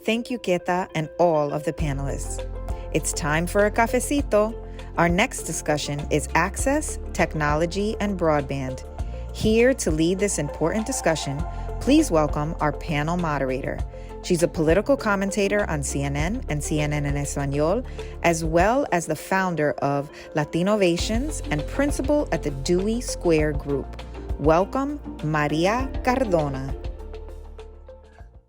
Thank you, Keta, and all of the panelists. It's time for a cafecito. Our next discussion is access, technology, and broadband. Here to lead this important discussion, please welcome our panel moderator. She's a political commentator on CNN and CNN en Español, as well as the founder of Latinovations and principal at the Dewey Square Group. Welcome, Maria Cardona.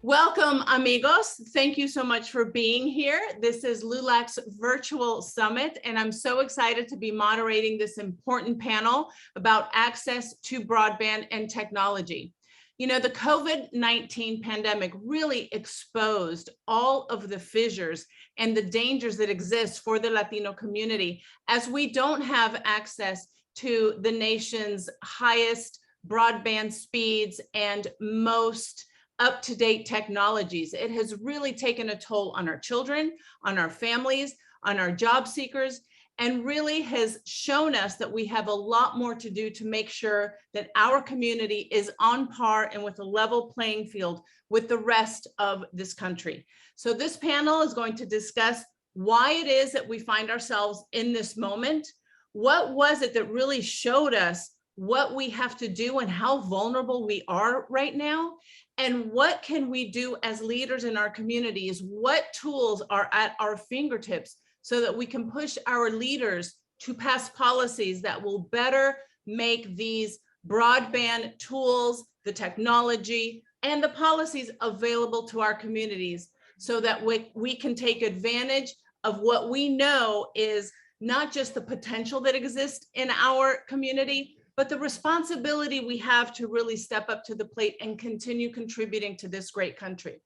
Welcome, amigos. Thank you so much for being here. This is LULAC's virtual summit, and I'm so excited to be moderating this important panel about access to broadband and technology. You know, the COVID-19 pandemic really exposed all of the fissures and the dangers that exist for the Latino community as we don't have access to the nation's highest broadband speeds and most up-to-date technologies. It has really taken a toll on our children, on our families, on our job seekers, and really has shown us that we have a lot more to do to make sure that our community is on par and with a level playing field with the rest of this country. So this panel is going to discuss why it is that we find ourselves in this moment. What was it that really showed us what we have to do and how vulnerable we are right now? And what can we do as leaders in our communities? What tools are at our fingertips so that we can push our leaders to pass policies that will better make these broadband tools, the technology, and the policies available to our communities so that we can take advantage of what we know is not just the potential that exists in our community, but the responsibility we have to really step up to the plate and continue contributing to this great country.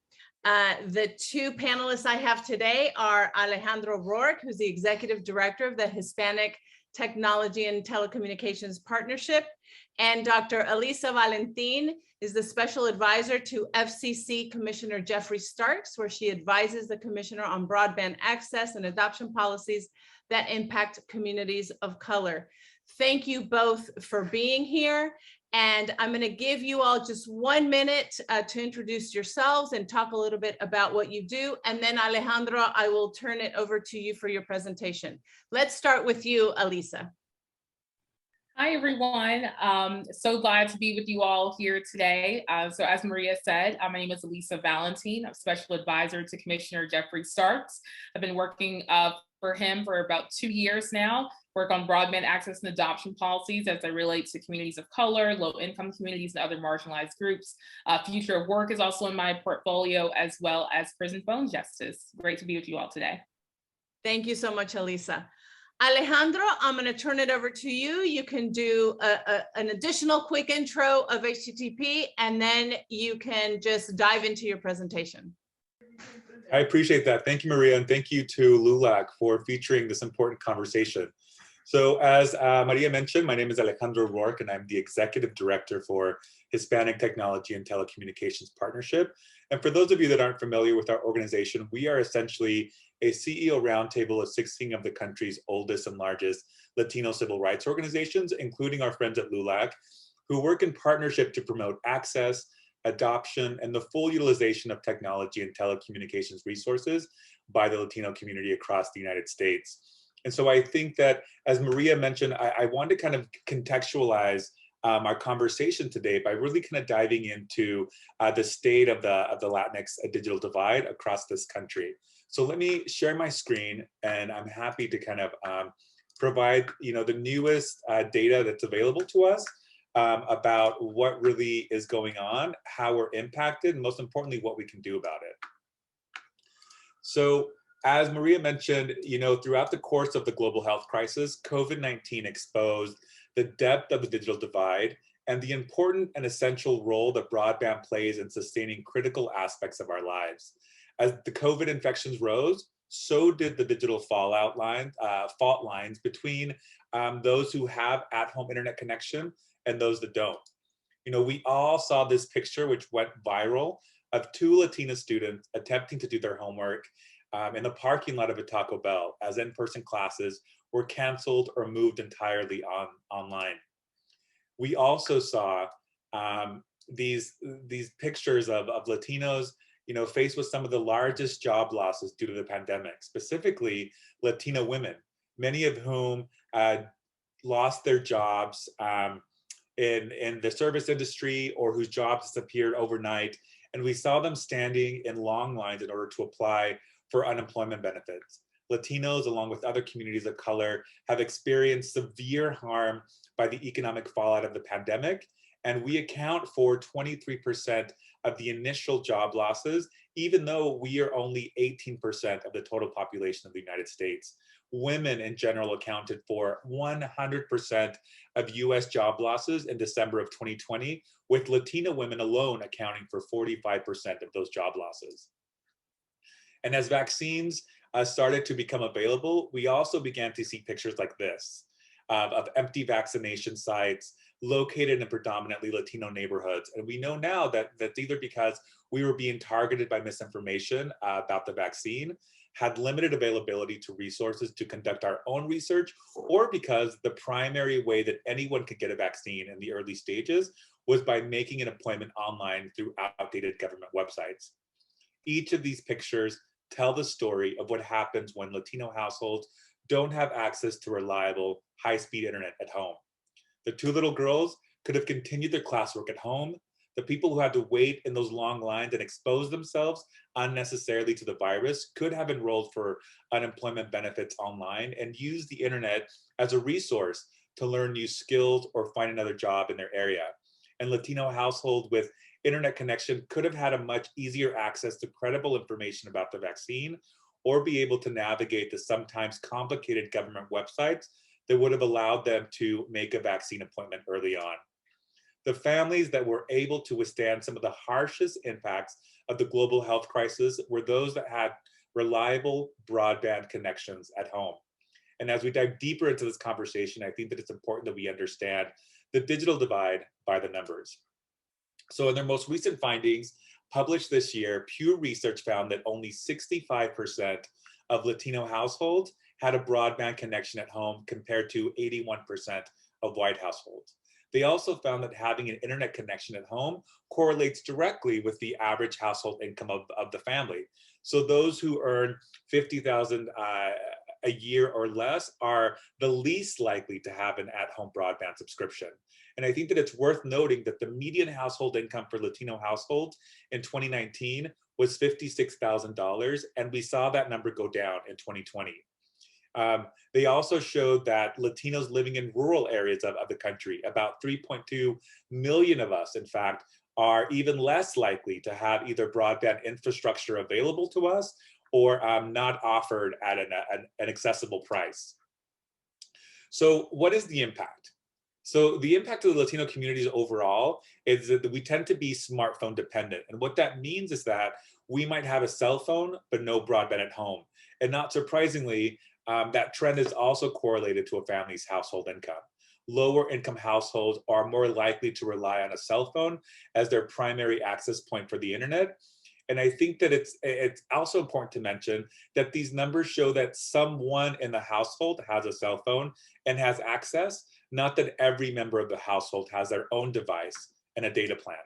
The two panelists I have today are Alejandro Roark, who's the Executive Director of the Hispanic Technology and Telecommunications Partnership, and Dr. Alisa Valentin is the Special Advisor to FCC Commissioner Geoffrey Starks, where she advises the Commissioner on broadband access and adoption policies that impact communities of color. Thank you both for being here. And I'm going to give you all just 1 minute to introduce yourselves and talk a little bit about what you do. And then Alejandro, I will turn it over to you for your presentation. Let's start with you, Alisa. Hi, everyone. So glad to be with you all here today. So as Maria said, my name is Alisa Valentin. I'm Special Advisor to Commissioner Geoffrey Starks. I've been working for him for about 2 years now, work on broadband access and adoption policies as they relate to communities of color, low-income communities, and other marginalized groups. Future of work is also in my portfolio, as well as prison phone justice. Great to be with you all today. Thank you so much, Alisa. Alejandro, I'm going to turn it over to you. You can do an additional quick intro of HTTP, and then you can just dive into your presentation. I appreciate that. Thank you, Maria, and thank you to LULAC for featuring this important conversation. So as Maria mentioned, my name is Alejandro Roark, and I'm the Executive Director for Hispanic Technology and Telecommunications Partnership. And for those of you that aren't familiar with our organization, we are essentially a CEO roundtable of 16 of the country's oldest and largest Latino civil rights organizations, including our friends at LULAC, who work in partnership to promote access, adoption, and the full utilization of technology and telecommunications resources by the Latino community across the United States. And so I think that, as Maria mentioned, I want to kind of contextualize our conversation today by really kind of diving into the state of the Latinx digital divide across this country. So let me share my screen, and I'm happy to kind of provide, the newest data that's available to us about what really is going on, how we're impacted, and most importantly, what we can do about it. So as Maria mentioned, throughout the course of the global health crisis, COVID-19 exposed the depth of the digital divide and the important and essential role that broadband plays in sustaining critical aspects of our lives. As the COVID infections rose, so did the digital fault lines between those who have at-home internet connection and those that don't. We all saw this picture, which went viral, of two Latina students attempting to do their homework in the parking lot of a Taco Bell, as in-person classes were canceled or moved entirely online. We also saw these pictures of Latinos faced with some of the largest job losses due to the pandemic, specifically Latino women, many of whom lost their jobs in the service industry or whose jobs disappeared overnight. And we saw them standing in long lines in order to apply for unemployment benefits. Latinos, along with other communities of color, have experienced severe harm by the economic fallout of the pandemic. And we account for 23% of the initial job losses, even though we are only 18% of the total population of the United States. Women in general accounted for 100% of US job losses in December of 2020, with Latino women alone accounting for 45% of those job losses. And as vaccines started to become available, we also began to see pictures like this of empty vaccination sites located in predominantly Latino neighborhoods. And we know now that that's either because we were being targeted by misinformation about the vaccine, had limited availability to resources to conduct our own research, or because the primary way that anyone could get a vaccine in the early stages was by making an appointment online through outdated government websites. Each of these pictures tell the story of what happens when Latino households don't have access to reliable, high-speed internet at home. The two little girls could have continued their classwork at home. The people who had to wait in those long lines and expose themselves unnecessarily to the virus could have enrolled for unemployment benefits online and used the internet as a resource to learn new skills or find another job in their area. And Latino households with internet connection could have had a much easier access to credible information about the vaccine, or be able to navigate the sometimes complicated government websites that would have allowed them to make a vaccine appointment early on. The families that were able to withstand some of the harshest impacts of the global health crisis were those that had reliable broadband connections at home. And as we dive deeper into this conversation, I think that it's important that we understand the digital divide by the numbers. So in their most recent findings published this year, Pew Research found that only 65% of Latino households had a broadband connection at home compared to 81% of white households. They also found that having an internet connection at home correlates directly with the average household income of the family. So those who earn $50,000 a year or less are the least likely to have an at-home broadband subscription. And I think that it's worth noting that the median household income for Latino households in 2019 was $56,000, and we saw that number go down in 2020. They also showed that Latinos living in rural areas of the country, about 3.2 million of us, in fact, are even less likely to have either broadband infrastructure available to us or not offered at an accessible price. So what is the impact? So the impact of the Latino communities overall is that we tend to be smartphone dependent. And what that means is that we might have a cell phone, but no broadband at home. And not surprisingly, that trend is also correlated to a family's household income. Lower income households are more likely to rely on a cell phone as their primary access point for the internet. And I think that it's also important to mention that these numbers show that someone in the household has a cell phone and has access, not that every member of the household has their own device and a data plan.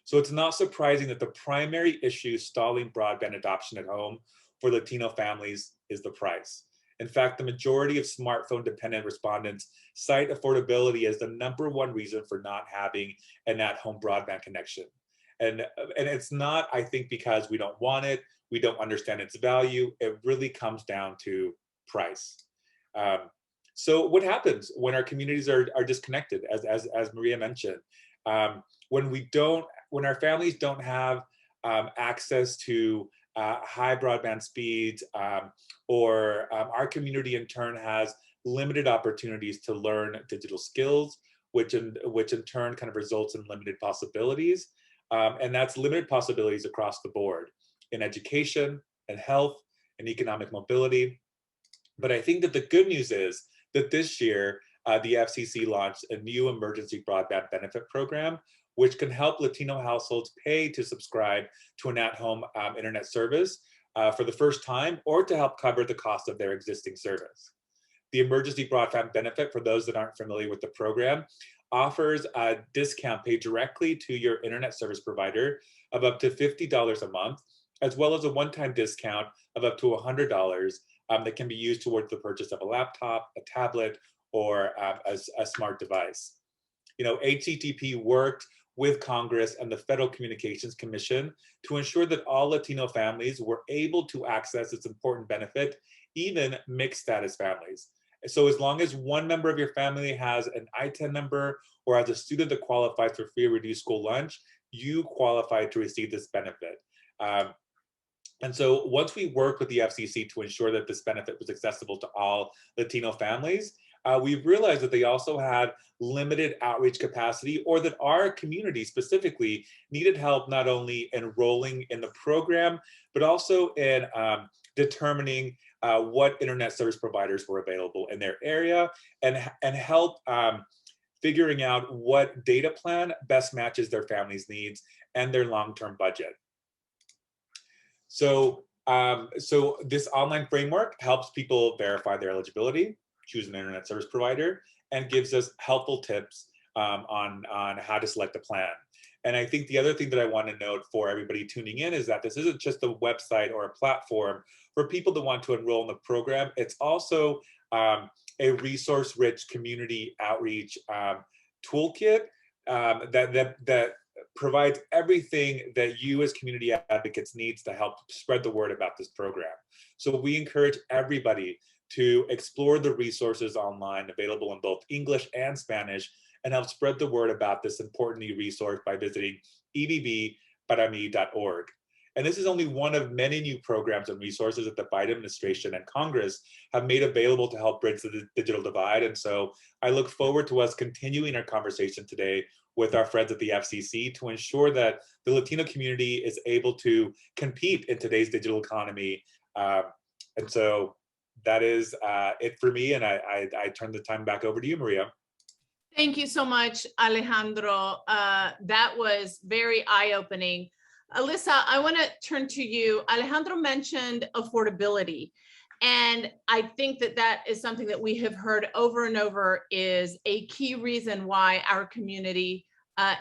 So it's not surprising that the primary issue stalling broadband adoption at home for Latino families is the price. In fact, the majority of smartphone dependent respondents cite affordability as the #1 reason for not having an at-home broadband connection. And it's not, I think, because we don't want it, we don't understand its value. It really comes down to price. So what happens when our communities are disconnected, as Maria mentioned? When our families don't have access to high broadband speeds, or our community in turn has limited opportunities to learn digital skills, which in turn kind of results in limited possibilities. And that's limited possibilities across the board in education and health and economic mobility. But I think that the good news is that this year, the FCC launched a new emergency broadband benefit program, which can help Latino households pay to subscribe to an at-home internet service for the first time, or to help cover the cost of their existing service. The emergency broadband benefit, for those that aren't familiar with the program, offers a discount paid directly to your internet service provider of up to $50 a month, as well as a one-time discount of up to $100 that can be used towards the purchase of a laptop, a tablet, or a smart device. You know, HCTP worked with Congress and the Federal Communications Commission to ensure that all Latino families were able to access this important benefit, even mixed status families. So as long as one member of your family has an I-10 number or as a student that qualifies for free or reduced school lunch, you qualify to receive this benefit. And so once we worked with the FCC to ensure that this benefit was accessible to all Latino families, we've realized that they also had limited outreach capacity, or that our community specifically needed help not only enrolling in the program, but also in determining what internet service providers were available in their area, and help figuring out what data plan best matches their family's needs and their long-term budget. So, so this online framework helps people verify their eligibility, choose an internet service provider, and gives us helpful tips on how to select a plan. And I think the other thing that I want to note for everybody tuning in is that this isn't just a website or a platform for people that want to enroll in the program. It's also a resource-rich community outreach toolkit that provides everything that you as community advocates needs to help spread the word about this program. So we encourage everybody to explore the resources online available in both English and Spanish, and help spread the word about this important new resource by visiting ebbparami.org. And this is only one of many new programs and resources that the Biden administration and Congress have made available to help bridge the digital divide. And so I look forward to us continuing our conversation today with our friends at the FCC to ensure that the Latino community is able to compete in today's digital economy. And so that is it for me. And I turn the time back over to you, Maria. Thank you so much, Alejandro. That was very eye-opening. Alisa, I want to turn to you. Alejandro mentioned affordability. And I think that that is something that we have heard over and over is a key reason why our community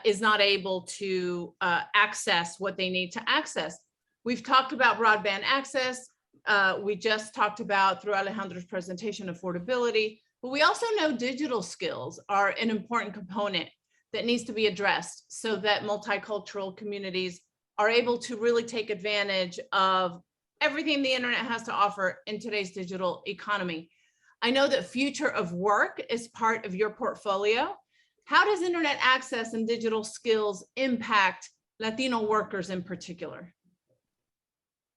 is not able to access what they need to access. We've talked about broadband access. We just talked about, through Alejandro's presentation, affordability. But we also know digital skills are an important component that needs to be addressed so that multicultural communities are able to really take advantage of everything the internet has to offer in today's digital economy. I know that future of work is part of your portfolio. How does internet access and digital skills impact Latino workers in particular?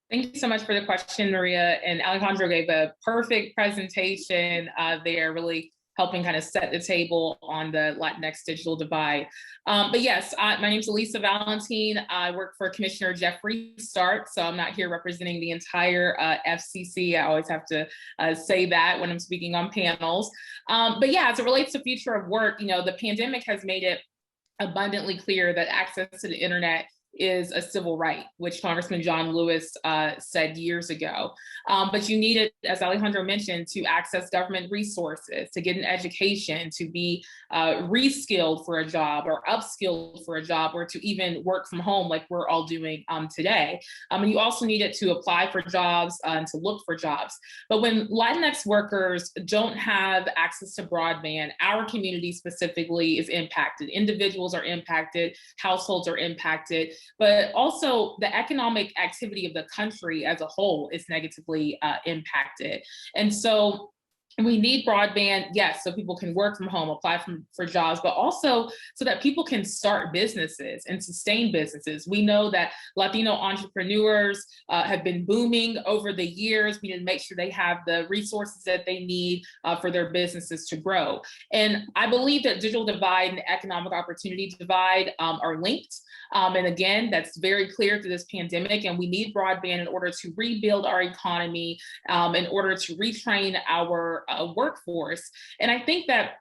Thank you so much for the question, Maria. And Alejandro gave a perfect presentation there, really helping kind of set the table on the Latinx digital divide. But yes, my name is Alisa Valentin. I work for Commissioner Geoffrey Starks, so I'm not here representing the entire FCC. I always have to say that when I'm speaking on panels. But yeah, as it relates to future of work, you know, the pandemic has made it abundantly clear that access to the internet is a civil right, which Congressman John Lewis said years ago. But you need it, as Alejandro mentioned, to access government resources, to get an education, to be reskilled for a job or upskilled for a job, or to even work from home like we're all doing today. And you also need it to apply for jobs and to look for jobs. But when Latinx workers don't have access to broadband, our community specifically is impacted. Individuals are impacted, households are impacted, but also the economic activity of the country as a whole is negatively impacted. And so we need broadband, yes, so people can work from home, apply for jobs, but also so that people can start businesses and sustain businesses. We know that Latino entrepreneurs have been booming over the years. We need to make sure they have the resources that they need for their businesses to grow. And I believe that digital divide and economic opportunity divide are linked. And again, that's very clear through this pandemic, and we need broadband in order to rebuild our economy, in order to retrain our workforce. And I think that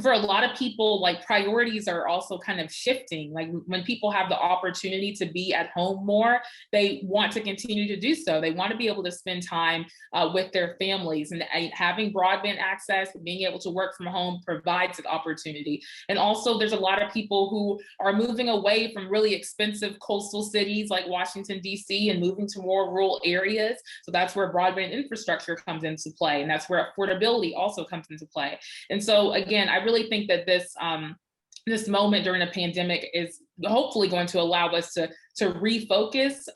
for a lot of people, like priorities are also kind of shifting. Like when people have the opportunity to be at home more, they want to continue to do so. They want to be able to spend time with their families, and having broadband access, being able to work from home provides an opportunity. And also there's a lot of people who are moving away from really expensive coastal cities like Washington, DC, and moving to more rural areas. So that's where broadband infrastructure comes into play. And that's where affordability also comes into play. And so again, I really think that this moment during a pandemic is hopefully going to allow us to refocus,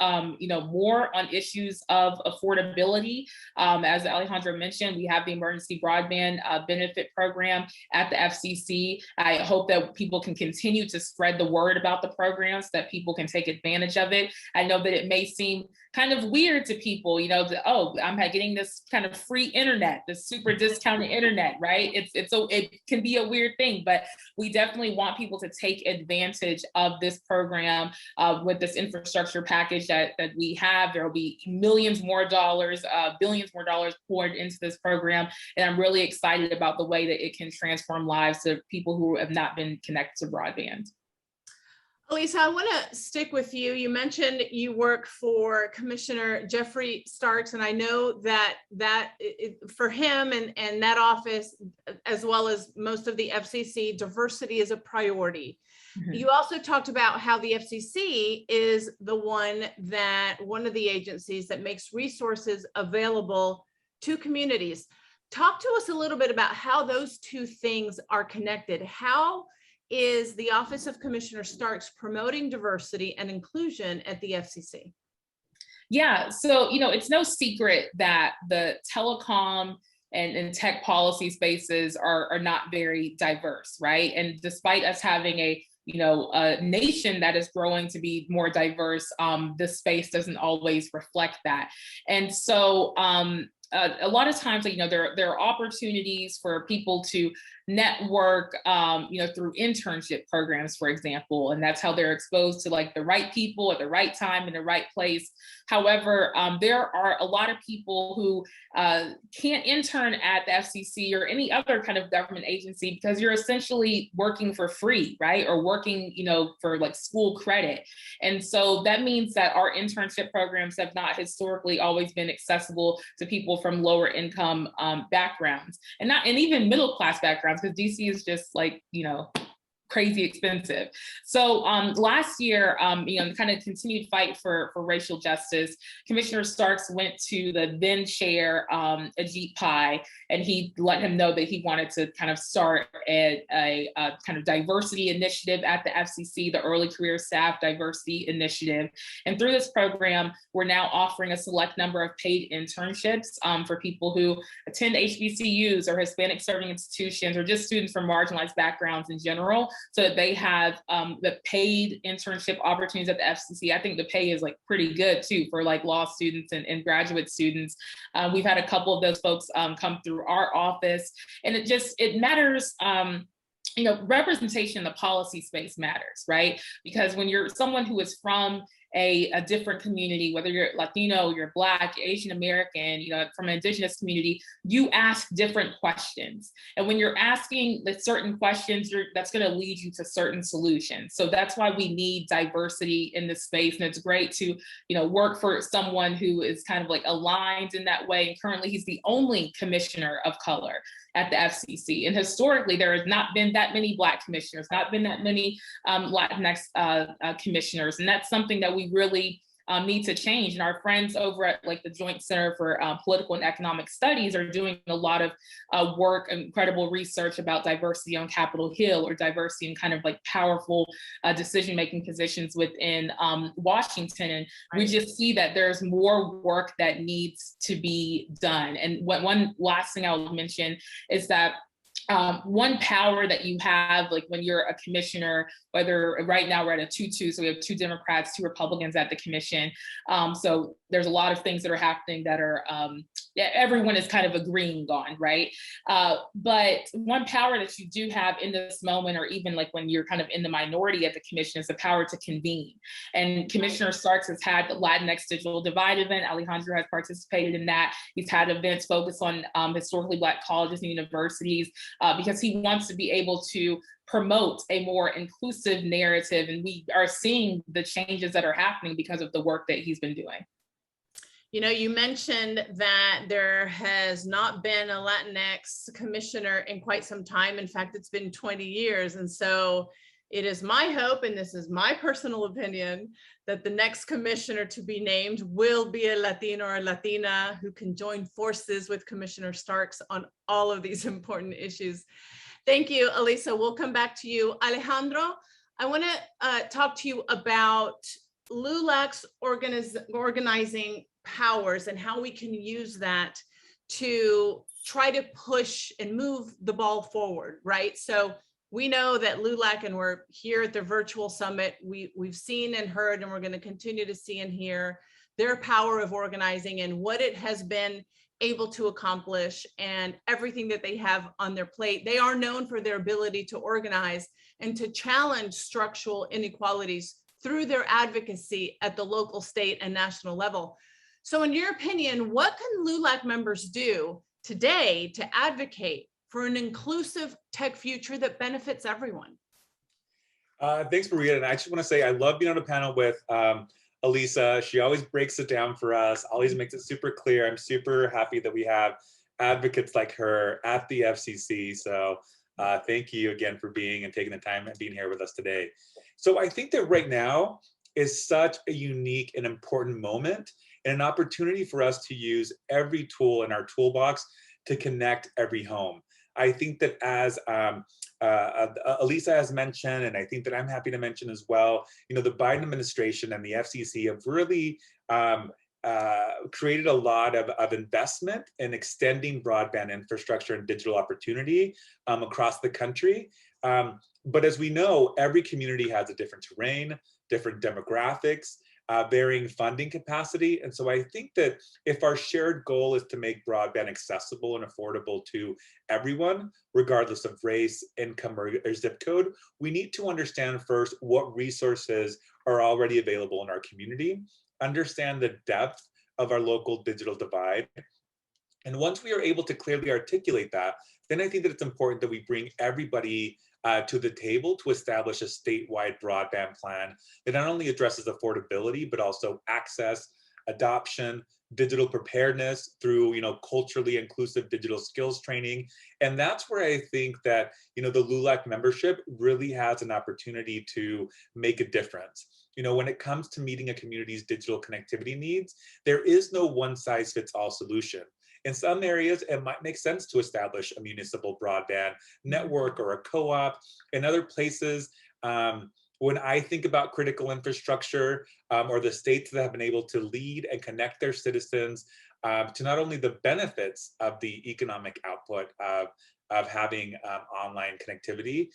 more on issues of affordability. As Alejandro mentioned, we have the emergency broadband benefit program at the FCC. I hope that people can continue to spread the word about the program so that people can take advantage of it. I know that it may seem kind of weird to people, I'm getting this kind of free internet, this super discounted internet, right? It can be a weird thing, but we definitely want people to take advantage of this program with this infrastructure package that we have. There will be millions more dollars, billions more dollars poured into this program. And I'm really excited about the way that it can transform lives of people who have not been connected to broadband. Alisa, I want to stick with you. You mentioned you work for Commissioner Geoffrey Starks, and I know that for him and that office, as well as most of the FCC, diversity is a priority. Mm-hmm. You also talked about how the FCC is one of the agencies that makes resources available to communities. Talk to us a little bit about how those two things are connected. How is the Office of Commissioner Starks promoting diversity and inclusion at the FCC? Yeah, so, it's no secret that the telecom and tech policy spaces are not very diverse, right? And despite us having a nation that is growing to be more diverse, this space doesn't always reflect that. And so a lot of times, there are opportunities for people to network, through internship programs, for example, and that's how they're exposed to the right people at the right time in the right place. However, there are a lot of people who can't intern at the FCC or any other kind of government agency because you're essentially working for free, right? Or working, for school credit. And so that means that our internship programs have not historically always been accessible to people from lower income backgrounds and even middle class backgrounds, because DC is just crazy expensive. So last year, kind of continued fight for racial justice, Commissioner Starks went to the then chair, Ajit Pai, and he let him know that he wanted to kind of start a kind of diversity initiative at the FCC, the Early Career Staff Diversity Initiative. And through this program, we're now offering a select number of paid internships for people who attend HBCUs or Hispanic serving institutions or just students from marginalized backgrounds in general, so that they have the paid internship opportunities at the FCC. I think the pay is pretty good too for law students and graduate students. We've had a couple of those folks come through our office, and it matters. Representation in the policy space matters, right? Because when you're someone who is from a different community, whether you're Latino, you're Black, Asian American, from an Indigenous community, you ask different questions. And when you're asking the certain questions, that's going to lead you to certain solutions. So that's why we need diversity in this space. And it's great to, work for someone who is kind of aligned in that way. And currently he's the only commissioner of color at the FCC. And historically, there has not been that many Black commissioners, not been that many Latinx commissioners. And that's something that we really need to change. And our friends over at the Joint Center for Political and Economic Studies are doing a lot of work, incredible research about diversity on Capitol Hill, or diversity in kind of powerful decision-making positions within Washington. And we just see that there's more work that needs to be done. And one last thing I'll mention is that one power that you have, when you're a commissioner, whether right now we're at a 2-2, so we have 2 Democrats, 2 Republicans at the commission. So there's a lot of things that are happening that are, everyone is kind of agreeing on, right? But one power that you do have in this moment, or even like when you're kind of in the minority at the commission, is the power to convene. And Commissioner Starks has had the Latinx Digital Divide event. Alejandro has participated in that. He's had events focused on historically Black colleges and universities because he wants to be able to promote a more inclusive narrative. And we are seeing the changes that are happening because of the work that he's been doing. You know, you mentioned that there has not been a Latinx commissioner in quite some time. In fact, it's been 20 years. And so it is my hope, and this is my personal opinion, that the next commissioner to be named will be a Latino or Latina who can join forces with Commissioner Starks on all of these important issues. Thank you, Alisa. We'll come back to you. Alejandro, I want to talk to you about LULAC's organizing powers and how we can use that to try to push and move the ball forward, right? So we know that LULAC, and we're here at the virtual summit, we've seen and heard, and we're going to continue to see and hear their power of organizing and what it has been able to accomplish and everything that they have on their plate. They are known for their ability to organize and to challenge structural inequalities through their advocacy at the local, state, and national level. So in your opinion, what can LULAC members do today to advocate for an inclusive tech future that benefits everyone? Thanks, Maria. And I just want to say I love being on a panel with Alisa. She always breaks it down for us, always makes it super clear. I'm super happy that we have advocates like her at the FCC. So thank you again for being and taking the time and being here with us today. So I think that right now is such a unique and important moment and an opportunity for us to use every tool in our toolbox to connect every home. I think that as Alisa has mentioned, and I think that I'm happy to mention as well, you know, the Biden administration and the FCC have really created a lot of investment in extending broadband infrastructure and digital opportunity across the country. But as we know, every community has a different terrain, different demographics, varying funding capacity. And so I think that if our shared goal is to make broadband accessible and affordable to everyone, regardless of race, income, or zip code, we need to understand first what resources are already available in our community, understand the depth of our local digital divide. And once we are able to clearly articulate that, then I think that it's important that we bring everybody to the table to establish a statewide broadband plan that not only addresses affordability, but also access, adoption, digital preparedness through, you know, culturally inclusive digital skills training. And that's where I think that, you know, the LULAC membership really has an opportunity to make a difference. You know, when it comes to meeting a community's digital connectivity needs, there is no one-size-fits-all solution. In some areas, it might make sense to establish a municipal broadband network or a co-op. In other places, when I think about critical infrastructure or the states that have been able to lead and connect their citizens to not only the benefits of the economic output of having online connectivity,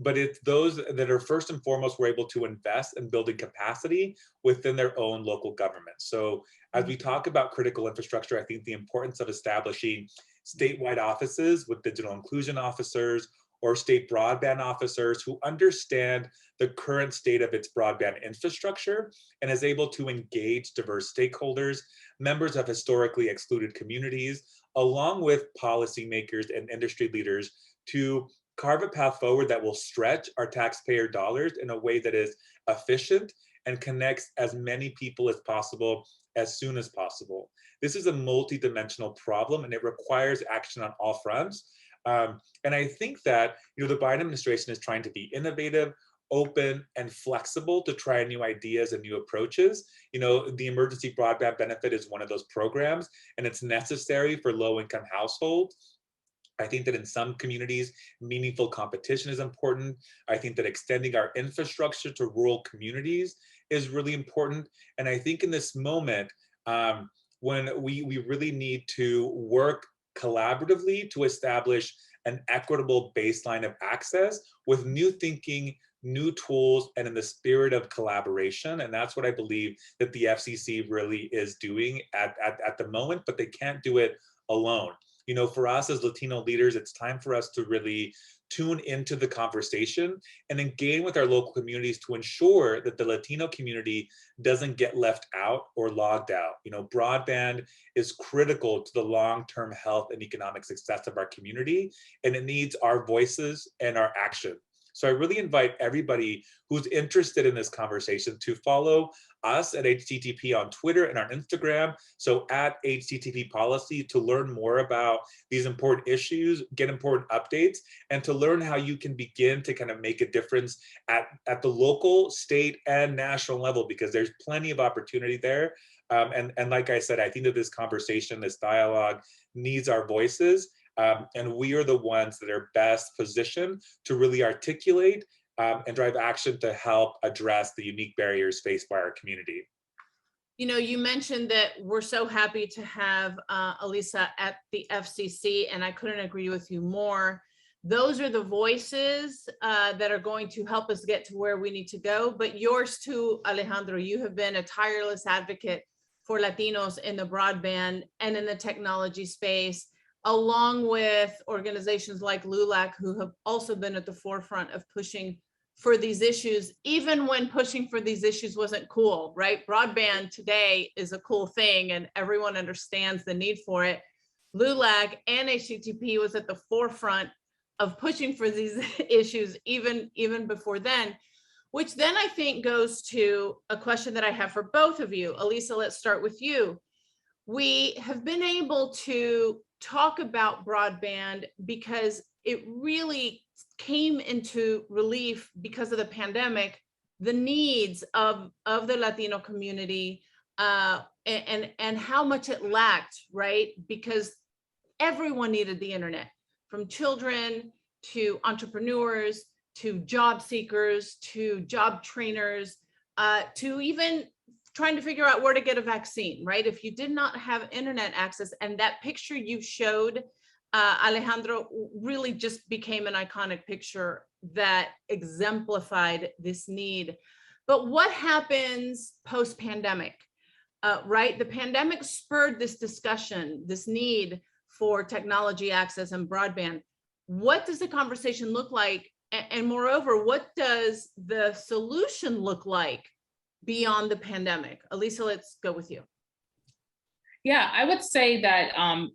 but it's those that are first and foremost were able to invest in building capacity within their own local government. So as we talk about critical infrastructure, I think the importance of establishing statewide offices with digital inclusion officers or state broadband officers who understand the current state of its broadband infrastructure and is able to engage diverse stakeholders, members of historically excluded communities, along with policymakers and industry leaders to carve a path forward that will stretch our taxpayer dollars in a way that is efficient and connects as many people as possible as soon as possible. This is a multidimensional problem and it requires action on all fronts. And I think that, you know, the Biden administration is trying to be innovative, open, and flexible to try new ideas and new approaches. You know, the emergency broadband benefit is one of those programs, and it's necessary for low-income households. I think that in some communities, meaningful competition is important. I think that extending our infrastructure to rural communities is really important. And I think in this moment, when we really need to work collaboratively to establish an equitable baseline of access with new thinking, new tools, and in the spirit of collaboration. And that's what I believe that the FCC really is doing at the moment, but they can't do it alone. You know, for us as Latino leaders, it's time for us to really tune into the conversation and engage with our local communities to ensure that the Latino community doesn't get left out or logged out. You know, broadband is critical to the long-term health and economic success of our community, and it needs our voices and our action. So I really invite everybody who's interested in this conversation to follow us at HTTP on Twitter and on Instagram. So at HTTP Policy, to learn more about these important issues, get important updates, and to learn how you can begin to kind of make a difference at the local, state, and national level, because there's plenty of opportunity there. And like I said, I think that this conversation, this dialogue needs our voices. And we are the ones that are best positioned to really articulate and drive action to help address the unique barriers faced by our community. You know, you mentioned that we're so happy to have Alisa at the FCC, and I couldn't agree with you more. Those are the voices that are going to help us get to where we need to go. But yours too, Alejandro, you have been a tireless advocate for Latinos in the broadband and in the technology space, along with organizations like LULAC, who have also been at the forefront of pushing for these issues, even when pushing for these issues wasn't cool, right? Broadband today is a cool thing and everyone understands the need for it. LULAC and HTTP was at the forefront of pushing for these issues even before then, which then I think goes to a question that I have for both of you. Alisa, let's start with you. We have been able to talk about broadband because it really came into relief because of the pandemic, the needs of the Latino community and how much it lacked, right? Because everyone needed the internet, from children to entrepreneurs, to job seekers, to job trainers, to even trying to figure out where to get a vaccine, right? If you did not have internet access, and that picture you showed, Alejandro, really just became an iconic picture that exemplified this need. But what happens post-pandemic, right? The pandemic spurred this discussion, this need for technology access and broadband. What does the conversation look like? And moreover, what does the solution look like beyond the pandemic? Alisa, let's go with you. Yeah, I would say that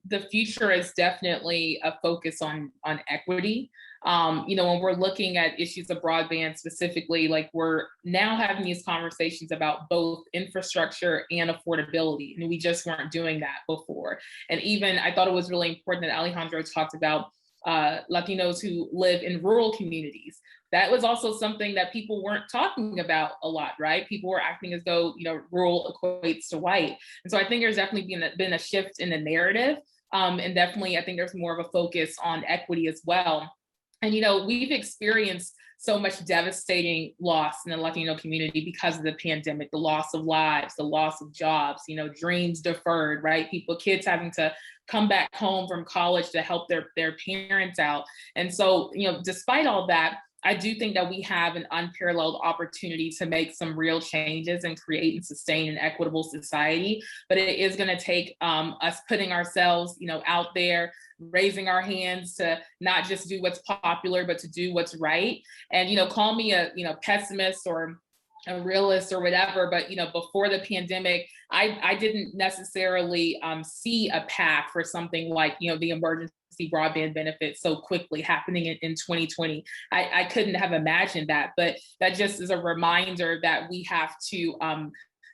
the future is definitely a focus on equity. You know, when we're looking at issues of broadband specifically, like we're now having these conversations about both infrastructure and affordability, and we just weren't doing that before. And even I thought it was really important that Alejandro talked about Latinos who live in rural communities. That was also something that people weren't talking about a lot, right? People were acting as though, you know, rural equates to white. And so I think there's definitely been a shift in the narrative. And definitely, I think there's more of a focus on equity as well. And, you know, we've experienced so much devastating loss in the Latino community because of the pandemic, the loss of lives, the loss of jobs, you know, dreams deferred, right? Kids having to come back home from college to help their parents out. And so, you know, despite all that, I do think that we have an unparalleled opportunity to make some real changes and create and sustain an equitable society. But it is going to take us putting ourselves, you know, out there, raising our hands to not just do what's popular, but to do what's right. And, you know, call me a, you know, pessimist or a realist or whatever, but, you know, before the pandemic, I didn't necessarily see a path for something like, you know, the emergency broadband benefit so quickly happening in 2020. I couldn't have imagined that, but that just is a reminder that we have to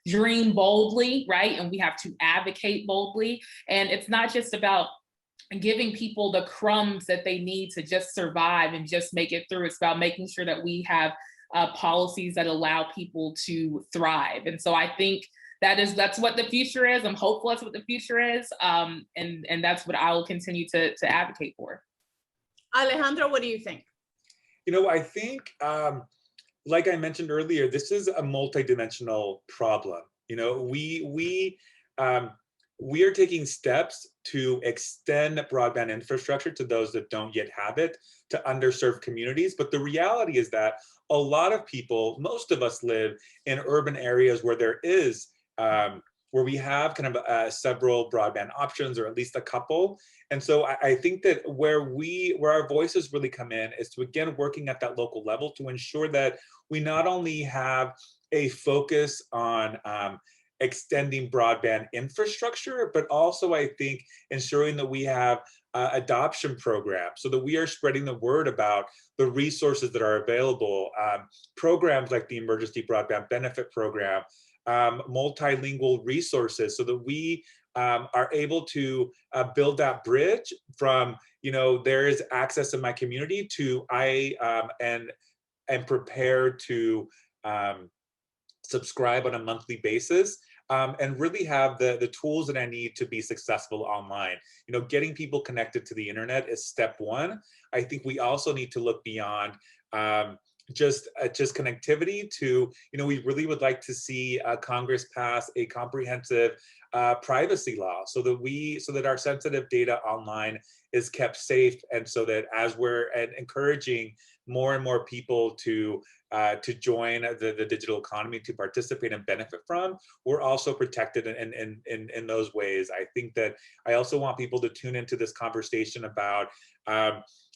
dream boldly, right? And we have to advocate boldly. And it's not just about giving people the crumbs that they need to just survive and just make it through. It's about making sure that we have policies that allow people to thrive. And so I think that's what the future is. I'm hopeful that's what the future is. And that's what I will continue to advocate for. Alejandro, what do you think? You know, I think, like I mentioned earlier, this is a multidimensional problem. You know, we we are taking steps to extend broadband infrastructure to those that don't yet have it, to underserved communities. But the reality is that a lot of people, most of us live in urban areas where there is, where we have kind of several broadband options, or at least a couple. And so I think that where our voices really come in is to, again, working at that local level to ensure that we not only have a focus on extending broadband infrastructure, but also I think ensuring that we have adoption programs so that we are spreading the word about the resources that are available, programs like the Emergency Broadband Benefit Program, multilingual resources, so that we are able to build that bridge from, there is access in my community to and prepare to subscribe on a monthly basis, and really have the tools that I need to be successful online. Getting people connected to the internet is step one. I think we also need to look beyond just connectivity to, we really would like to see Congress pass a comprehensive privacy law so that our sensitive data online is kept safe, and so that as we're encouraging more and more people to join the digital economy, to participate and benefit from, we're also protected in those ways. I think that I also want people to tune into this conversation about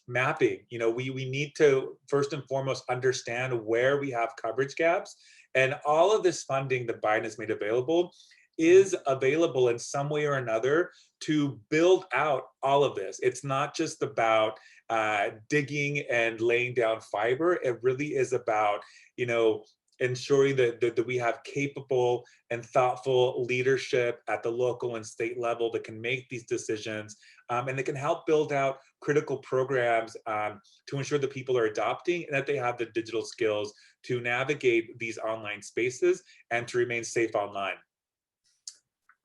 mapping. We need to first and foremost understand where we have coverage gaps, and all of this funding that Biden has made available is available in some way or another to build out all of this. It's not just about digging and laying down fiber. It really is about, ensuring that we have capable and thoughtful leadership at the local and state level that can make these decisions, and that can help build out critical programs to ensure that people are adopting and that they have the digital skills to navigate these online spaces and to remain safe online.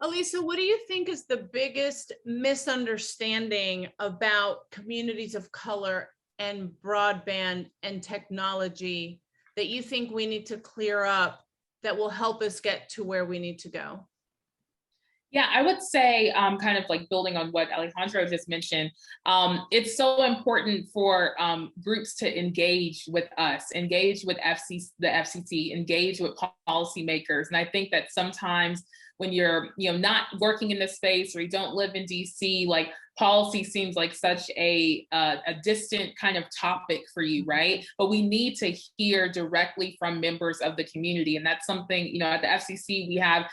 Alisa, what do you think is the biggest misunderstanding about communities of color and broadband and technology that you think we need to clear up that will help us get to where we need to go? Yeah, I would say, kind of like building on what Alejandro just mentioned, it's so important for groups to engage with us, engage with the FCC, engage with policymakers. And I think that sometimes when you're not working in this space, or you don't live in DC, like policy seems like such a distant kind of topic for you, right? But we need to hear directly from members of the community. And that's something, at the FCC, we have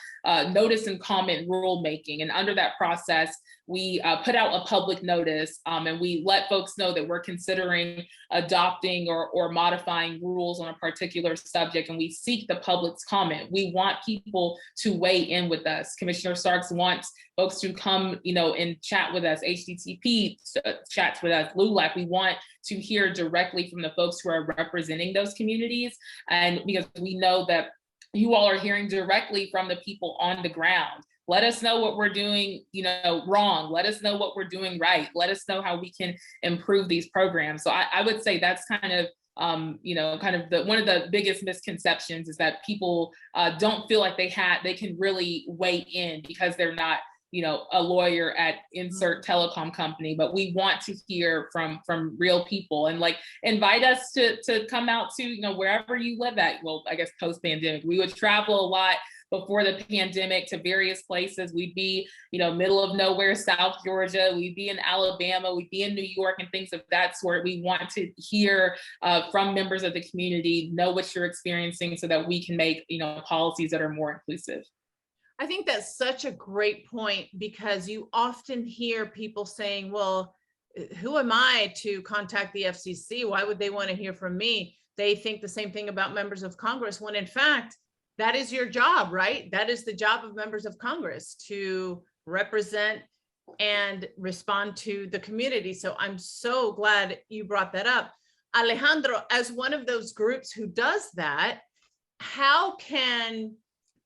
notice and comment rulemaking. And under that process, we put out a public notice, and we let folks know that we're considering adopting or modifying rules on a particular subject, and we seek the public's comment. We want people to weigh in with us. Commissioner Starks wants folks to come, and chat with us. HTTP chats with us. LULAC. We want to hear directly from the folks who are representing those communities, and because we know that you all are hearing directly from the people on the ground. Let us know what we're doing, wrong. Let us know what we're doing right. Let us know how we can improve these programs. So I would say that's kind of, one of the biggest misconceptions is that people don't feel like they can really weigh in because they're not, a lawyer at insert telecom company. But we want to hear from real people, and invite us to come out to, wherever you live at. Well, I guess post-pandemic, we would travel a lot before the pandemic to various places. We'd be, middle of nowhere, South Georgia. We'd be in Alabama. We'd be in New York and things of that sort. We want to hear from members of the community, know what you're experiencing so that we can make, policies that are more inclusive. I think that's such a great point, because you often hear people saying, well, who am I to contact the FCC? Why would they want to hear from me? They think the same thing about members of Congress, when in fact, that is your job, right? That is the job of members of Congress, to represent and respond to the community. So I'm so glad you brought that up. Alejandro, as one of those groups who does that, how can,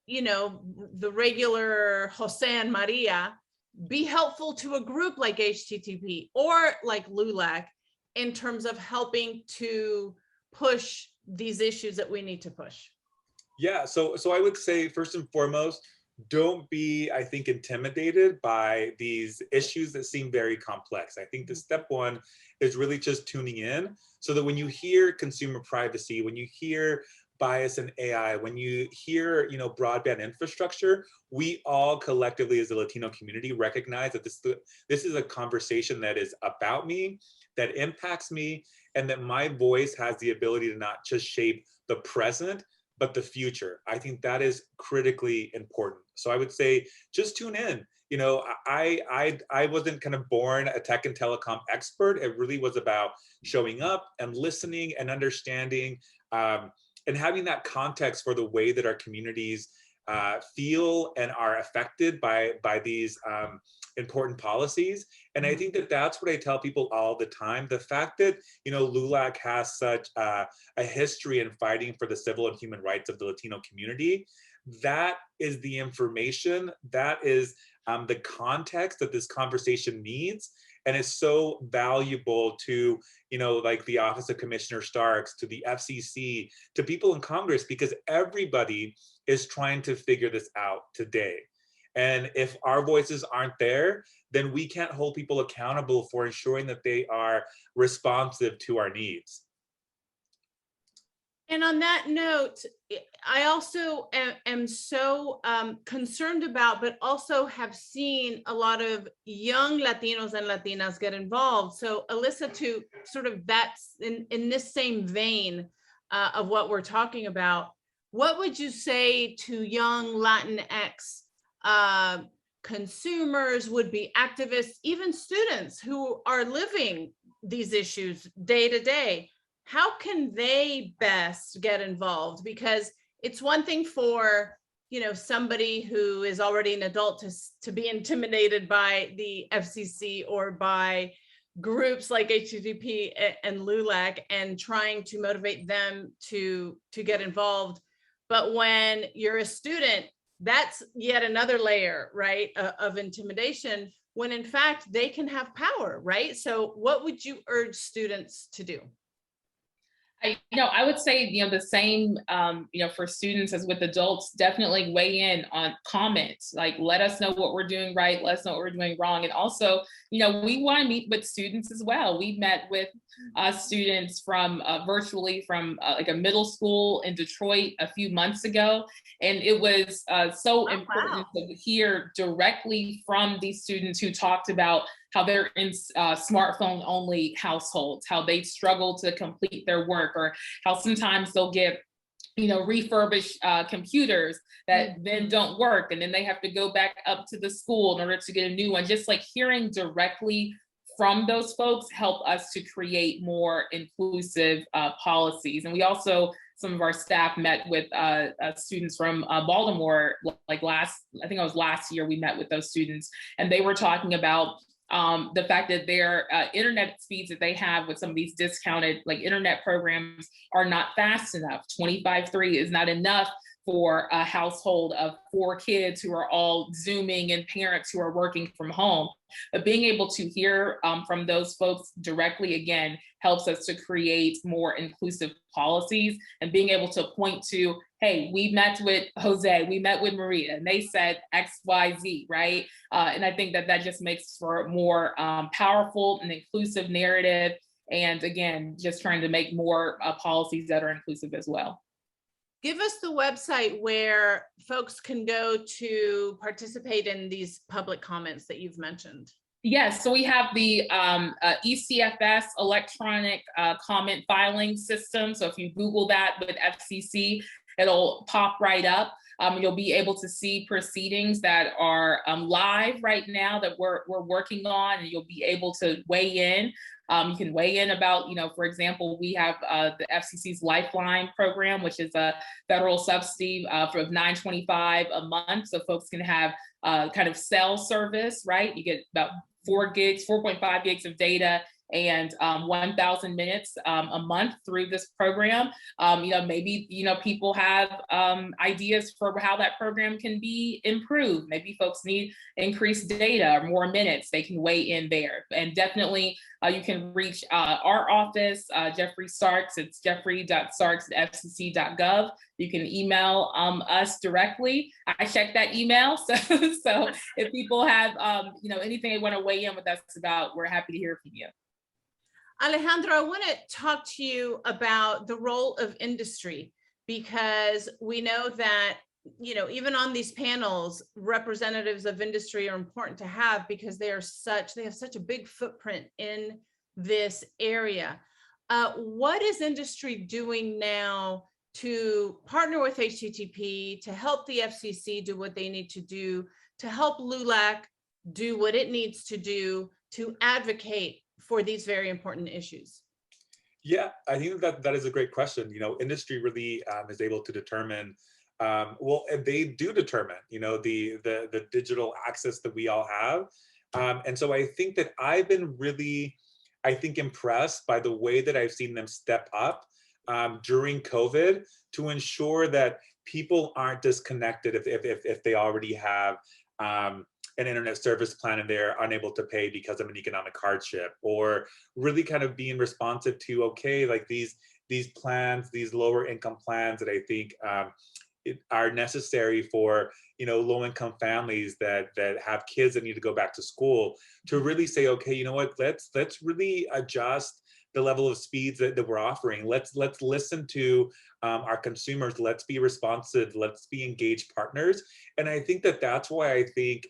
the regular Jose and Maria be helpful to a group like HTTP or like LULAC in terms of helping to push these issues that we need to push? Yeah, so I would say first and foremost, don't be, I think, intimidated by these issues that seem very complex. I think the step one is really just tuning in so that when you hear consumer privacy, when you hear bias in AI, when you hear, broadband infrastructure, we all collectively as the Latino community recognize that this is a conversation that is about me, that impacts me, and that my voice has the ability to not just shape the present, but the future. I think that is critically important. So I would say just tune in. I wasn't kind of born a tech and telecom expert. It really was about showing up and listening and understanding, and having that context for the way that our communities feel and are affected by these important policies. And I think that that's what I tell people all the time. The fact that, LULAC has such a history in fighting for the civil and human rights of the Latino community, that is the information, that is the context that this conversation needs. And it's so valuable to, like the Office of Commissioner Starks, to the FCC, to people in Congress, because everybody is trying to figure this out today. And if our voices aren't there, then we can't hold people accountable for ensuring that they are responsive to our needs. And on that note, I also am so concerned about, but also have seen a lot of young Latinos and Latinas get involved. So Alisa, to sort of that's in this same vein of what we're talking about, what would you say to young Latinx consumers, would-be activists, even students who are living these issues day to day? How can they best get involved? Because it's one thing for, somebody who is already an adult to be intimidated by the FCC or by groups like HTTP and LULAC and trying to motivate them to get involved. But when you're a student, that's yet another layer, right, of intimidation, when in fact they can have power, right? So what would you urge students to do? I would say, the same, for students as with adults, definitely weigh in on comments, like let us know what we're doing right, let us know what we're doing wrong. And also, we want to meet with students as well. We met with students from virtually from like a middle school in Detroit a few months ago. And it was so important to hear directly from these students who talked about how they're in smartphone only households, how they struggle to complete their work, or how sometimes they'll get refurbished computers that then don't work, and then they have to go back up to the school in order to get a new one. Just like hearing directly from those folks help us to create more inclusive policies. And we also, some of our staff met with students from Baltimore, like I think it was last year, we met with those students, and they were talking about the fact that their internet speeds that they have with some of these discounted internet programs are not fast enough. 25.3 is not enough for a household of 4 kids who are all Zooming and parents who are working from home. But being able to hear from those folks directly, again, helps us to create more inclusive policies, and being able to point to, hey, we met with Jose, we met with Maria, and they said X, Y, Z, right? And I think that just makes for a more powerful and inclusive narrative. And again, just trying to make more policies that are inclusive as well. Give us the website where folks can go to participate in these public comments that you've mentioned. Yes, so we have the ECFS, electronic comment filing system. So if you Google that with FCC, it'll pop right up. You'll be able to see proceedings that are live right now that we're working on, and you'll be able to weigh in. You can weigh in about, for example, we have the FCC's Lifeline program, which is a federal subsidy for $9.25 a month. So folks can have kind of cell service, right? You get about 4.5 gigs of data and 1,000 minutes a month through this program. Maybe, people have ideas for how that program can be improved. Maybe folks need increased data or more minutes. They can weigh in there. And definitely you can reach our office, Geoffrey Starks. It's jeffrey.starks@fcc.gov. You can email us directly. I check that email. So if people have, anything they want to weigh in with us about, we're happy to hear from you. Alejandro, I want to talk to you about the role of industry, because we know that, even on these panels, representatives of industry are important to have because they have such a big footprint in this area. What is industry doing now to partner with HTTP, to help the FCC do what they need to do, to help LULAC do what it needs to do to advocate for these very important issues? Yeah, I think that is a great question. Industry really is able to determine, they do determine, the digital access that we all have. And so I think that I've been really, impressed by the way that I've seen them step up during COVID to ensure that people aren't disconnected if they already have an internet service plan and they're unable to pay because of an economic hardship, or really kind of being responsive to, okay, like these plans, these lower income plans that I think are necessary for, low-income families that have kids that need to go back to school, to really say, okay, you know what, let's really adjust the level of speeds that we're offering. Let's listen to our consumers. Let's be responsive. Let's be engaged partners. And I think that's why I think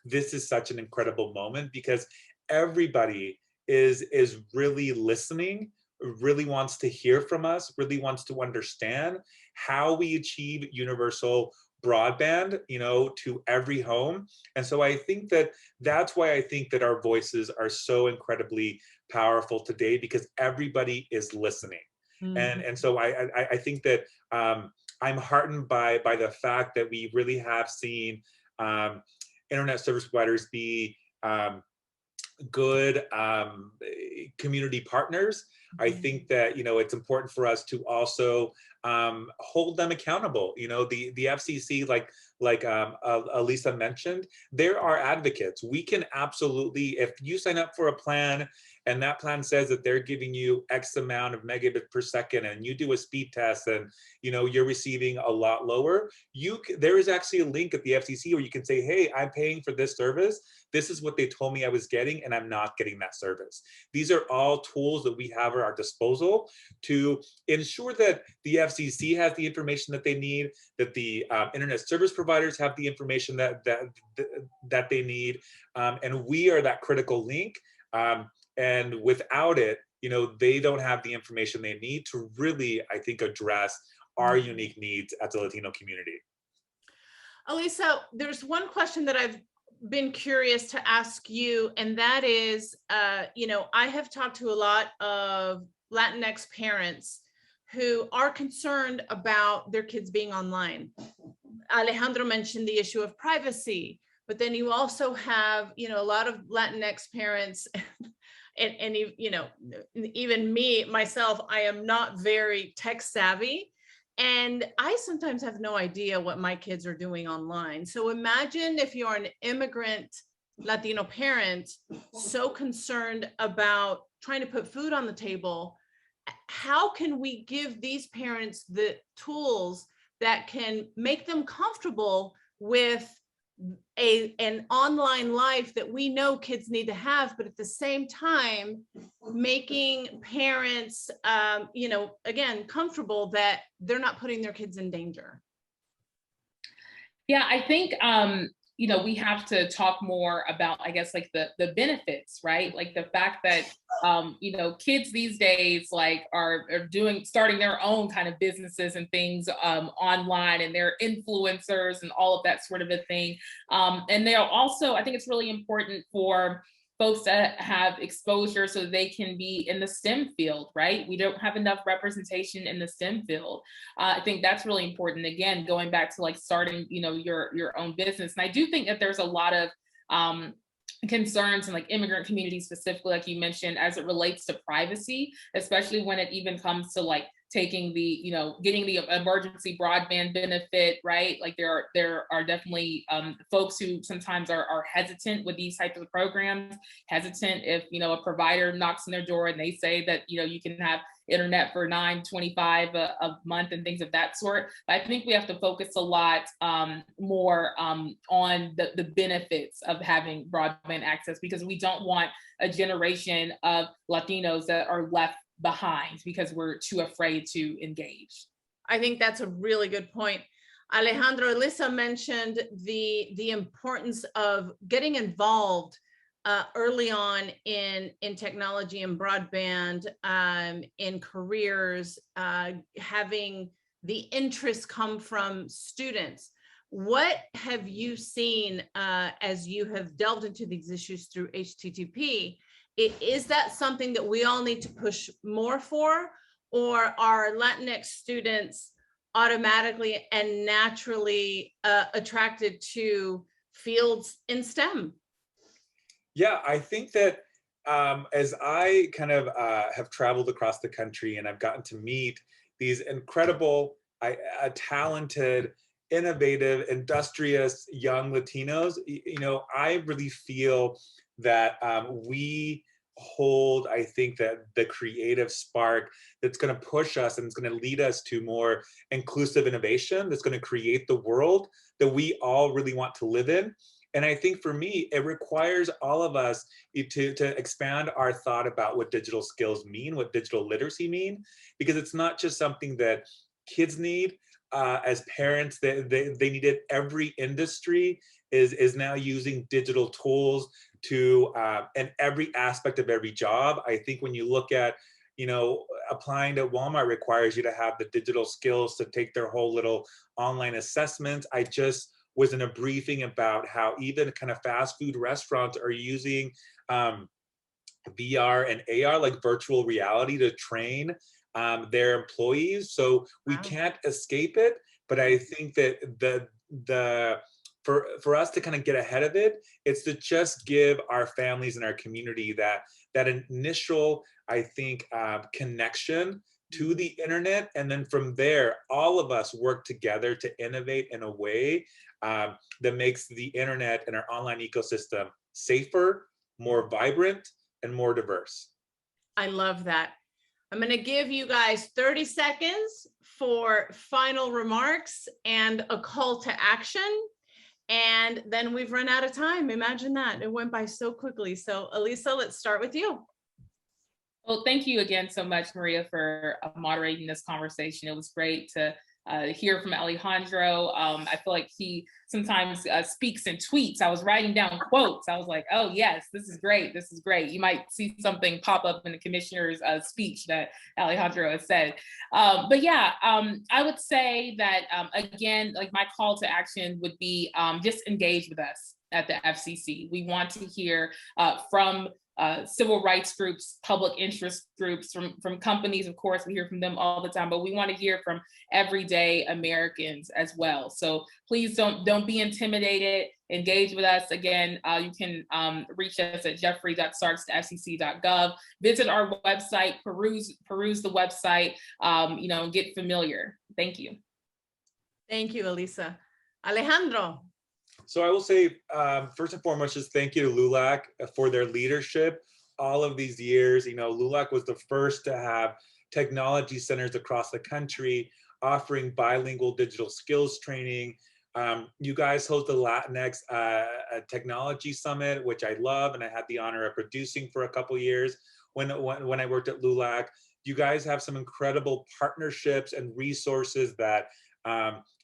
this is such an incredible moment, because everybody is really listening, really wants to hear from us, really wants to understand how we achieve universal broadband, to every home. And so I think that's why I think that our voices are so incredibly powerful today, because everybody is listening. Mm-hmm. And so I think that I'm heartened by the fact that we really have seen internet service providers be good community partners. I think that, it's important for us to also hold them accountable. The FCC, like Alisa mentioned, there are advocates. We can absolutely, if you sign up for a plan and that plan says that they're giving you X amount of megabits per second, and you do a speed test and you're receiving a lot lower, there is actually a link at the FCC where you can say, hey, I'm paying for this service. This is what they told me I was getting, and I'm not getting that service. These are all tools that we have at our disposal to ensure that the FCC has the information that they need, that the internet service providers have the information that they need, and we are that critical link. And without it, they don't have the information they need to really, I think, address our unique needs as a Latino community. Alisa, there's one question that I've been curious to ask you, and that is, I have talked to a lot of Latinx parents who are concerned about their kids being online. Alejandro mentioned the issue of privacy, but then you also have, a lot of Latinx parents, and even me, myself, I am not very tech savvy. And I sometimes have no idea what my kids are doing online. So imagine if you're an immigrant Latino parent so concerned about trying to put food on the table. How can we give these parents the tools that can make them comfortable with an online life that we know kids need to have, but at the same time, making parents, again, comfortable that they're not putting their kids in danger? Yeah, I think, we have to talk more about, I guess, like the benefits, right? Like the fact that, kids these days, like are starting their own kind of businesses and things online, and they're influencers and all of that sort of a thing. And they're also, I think it's really important for folks that have exposure so they can be in the STEM field, right? We don't have enough representation in the STEM field. I think that's really important. Again, going back to like starting, your own business. And I do think that there's a lot of concerns in like immigrant communities specifically, like you mentioned, as it relates to privacy, especially when it even comes to like taking the, you know, getting the emergency broadband benefit, right? Like there are definitely folks who sometimes are hesitant with these types of programs, hesitant if, you know, a provider knocks on their door and they say that, you know, you can have internet for $9.25 a month and things of that sort. But I think we have to focus a lot more on the benefits of having broadband access, because we don't want a generation of Latinos that are left behind because we're too afraid to engage. I think that's a really good point. Alejandro, Alisa mentioned the importance of getting involved early on in technology and broadband, in careers, having the interest come from students. What have you seen as you have delved into these issues through HTTP? Is that something that we all need to push more for, or are Latinx students automatically and naturally attracted to fields in STEM? Yeah, I think that as I kind of have traveled across the country and I've gotten to meet these incredible, talented, innovative, industrious young Latinos, you know, I really feel that we hold, I think, that the creative spark that's going to push us and it's going to lead us to more inclusive innovation that's going to create the world that we all really want to live in. And I think for me, it requires all of us to expand our thought about what digital skills mean, what digital literacy mean, because it's not just something that kids need. As parents, they need it. Every industry is now using digital tools to in every aspect of every job. I think when you look at, you know, applying to Walmart requires you to have the digital skills to take their whole little online assessments. I just was in a briefing about how even kind of fast food restaurants are using VR and AR, like virtual reality, to train their employees. So we can't escape it. But I think that for us to kind of get ahead of it, it's to just give our families and our community that initial, I think, connection to the internet. And then from there, all of us work together to innovate in a way that makes the internet and our online ecosystem safer, more vibrant, and more diverse. I love that. I'm going to give you guys 30 seconds for final remarks and a call to action. And then we've run out of time. Imagine that. It went by so quickly. So Alisa, let's start with you. Well, thank you again so much, Maria, for moderating this conversation. It was great to hear from Alejandro. I feel like he sometimes speaks in tweets. I was writing down quotes. I was like, oh yes, this is great. This is great. You might see something pop up in the commissioner's speech that Alejandro has said. But yeah, I would say that, again, like my call to action would be just engage with us at the FCC. We want to hear from civil rights groups, public interest groups, from companies. Of course, we hear from them all the time, but we want to hear from everyday Americans as well. So please don't be intimidated. Engage with us. Again, you can reach us at geoffrey.starks@fcc.gov. Visit our website, peruse the website, you know, get familiar. Thank you. Thank you, Alisa. Alejandro. So I will say, first and foremost, just thank you to LULAC for their leadership all of these years. You know, LULAC was the first to have technology centers across the country offering bilingual digital skills training. You guys host the Latinx Technology Summit, which I love, and I had the honor of producing for a couple years when I worked at LULAC. You guys have some incredible partnerships and resources that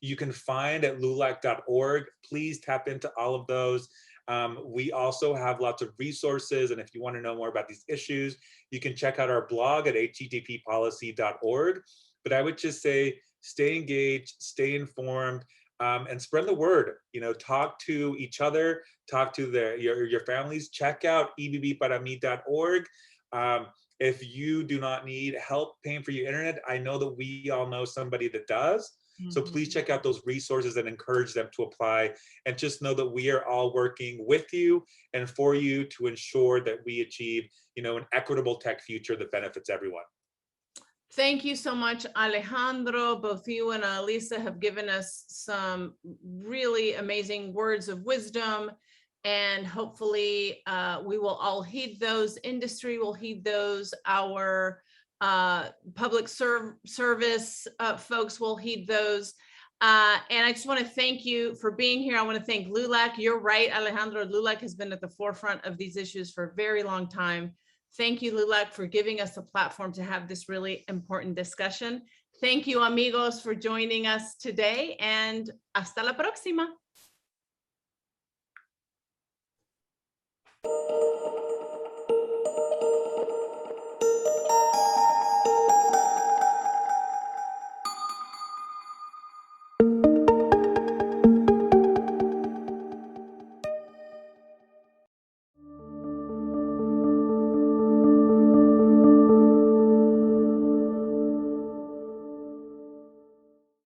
you can find at lulac.org. Please tap into all of those. We also have lots of resources, and if you want to know more about these issues, you can check out our blog at httppolicy.org. But I would just say, stay engaged, stay informed, and spread the word. You know, talk to each other, talk to your families. Check out ebbparami.org. If you do not need help paying for your internet, I know that we all know somebody that does. So please check out those resources and encourage them to apply, and just know that we are all working with you and for you to ensure that we achieve, an equitable tech future that benefits everyone. Thank you so much, Alejandro. Both you and Alisa have given us some really amazing words of wisdom, and hopefully we will all heed those. Industry will heed those. Our public service folks will heed those. And I just want to thank you for being here. I want to thank LULAC. You're right, Alejandro. LULAC has been at the forefront of these issues for a very long time. Thank you, LULAC, for giving us a platform to have this really important discussion. Thank you, amigos, for joining us today, and hasta la próxima.